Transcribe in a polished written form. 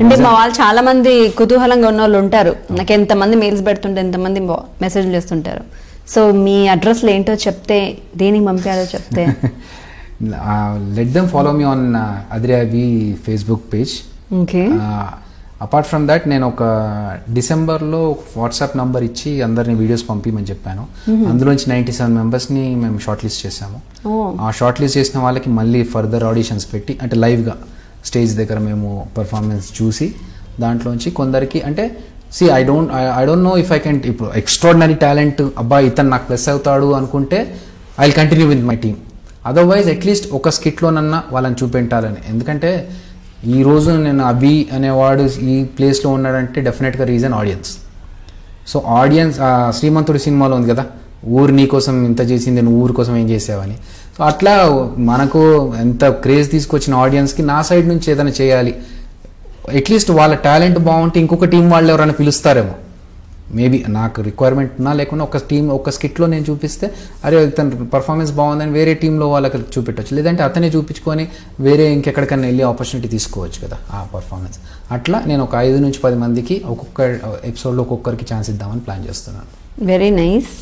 అంటే మా వాళ్ళు చాలా మంది కుతూహలంగా ఉన్న వాళ్ళు ఉంటారు, నాకు ఎంతమంది మెయిల్స్ పెడుతుంటే ఎంతమంది మెసేజ్లు చేస్తుంటారు. సో మీ అడ్రస్లు ఏంటో చెప్తే, దేనికి పంపారో చెప్తే. Let them follow me on అదిరాబి Facebook page. Okay. Apart from that నేను ఒక డిసెంబర్లో వాట్సాప్ నంబర్ ఇచ్చి అందరిని వీడియోస్ పంపించమని చెప్పాను. అందులోంచి 97 మెంబర్స్ని మేము షార్ట్ లిస్ట్ చేసాము. ఆ షార్ట్ లిస్ట్ చేసిన వాళ్ళకి మళ్ళీ ఫర్దర్ ఆడిషన్స్ పెట్టి, అంటే లైవ్గా స్టేజ్ దగ్గర మేము పర్ఫార్మెన్స్ చూసి దాంట్లోంచి కొందరికి, అంటే I don't know if I can, ఇప్పుడు ఎక్స్ట్రాడినరీ టాలెంట్ అబ్బా ఇతను నాకు ప్లస్ అవుతాడు అనుకుంటే I will continue with my team. Otherwise at least ఒక స్కిట్లోనన్నా వాళ్ళని చూపెట్టాలని. ఎందుకంటే ఈరోజు నేను అభి అనేవాడు ఈ ప్లేస్లో ఉన్నాడంటే డెఫినెట్గా రీజన్ ఆడియన్స్. సో ఆడియన్స్, శ్రీమంతుడి సినిమాలో ఉంది కదా, ఊరు నీ కోసం ఇంత చేసింది, నువ్వు ఊరి కోసం ఏం చేసావని. సో అట్లా మనకు ఎంత క్రేజ్ తీసుకొచ్చిన ఆడియన్స్కి నా సైడ్ నుంచి ఏదైనా చేయాలి, అట్లీస్ట్ వాళ్ళ టాలెంట్ బాగుంటే ఇంకొక టీం వాళ్ళు ఎవరైనా పిలుస్తారేమో. మేబీ నాకు రిక్వైర్మెంట్ ఉన్నా లేకుండా ఒక టీం, ఒక స్కిట్లో నేను చూపిస్తే అరే తన పర్ఫార్మెన్స్ బాగుందని వేరే టీంలో వాళ్ళకి చూపెట్టవచ్చు. లేదంటే అతనే చూపించుకొని వేరే ఇంకెక్కడికైనా వెళ్ళి ఆపర్చునిటీ తీసుకోవచ్చు కదా ఆ పర్ఫార్మెన్స్. అట్లా నేను ఒక 5 నుంచి 10 మందికి ఒక్కొక్క ఎపిసోడ్లో ఒక్కొక్కరికి ఛాన్స్ ఇద్దామని ప్లాన్ చేస్తున్నాను. Very nice.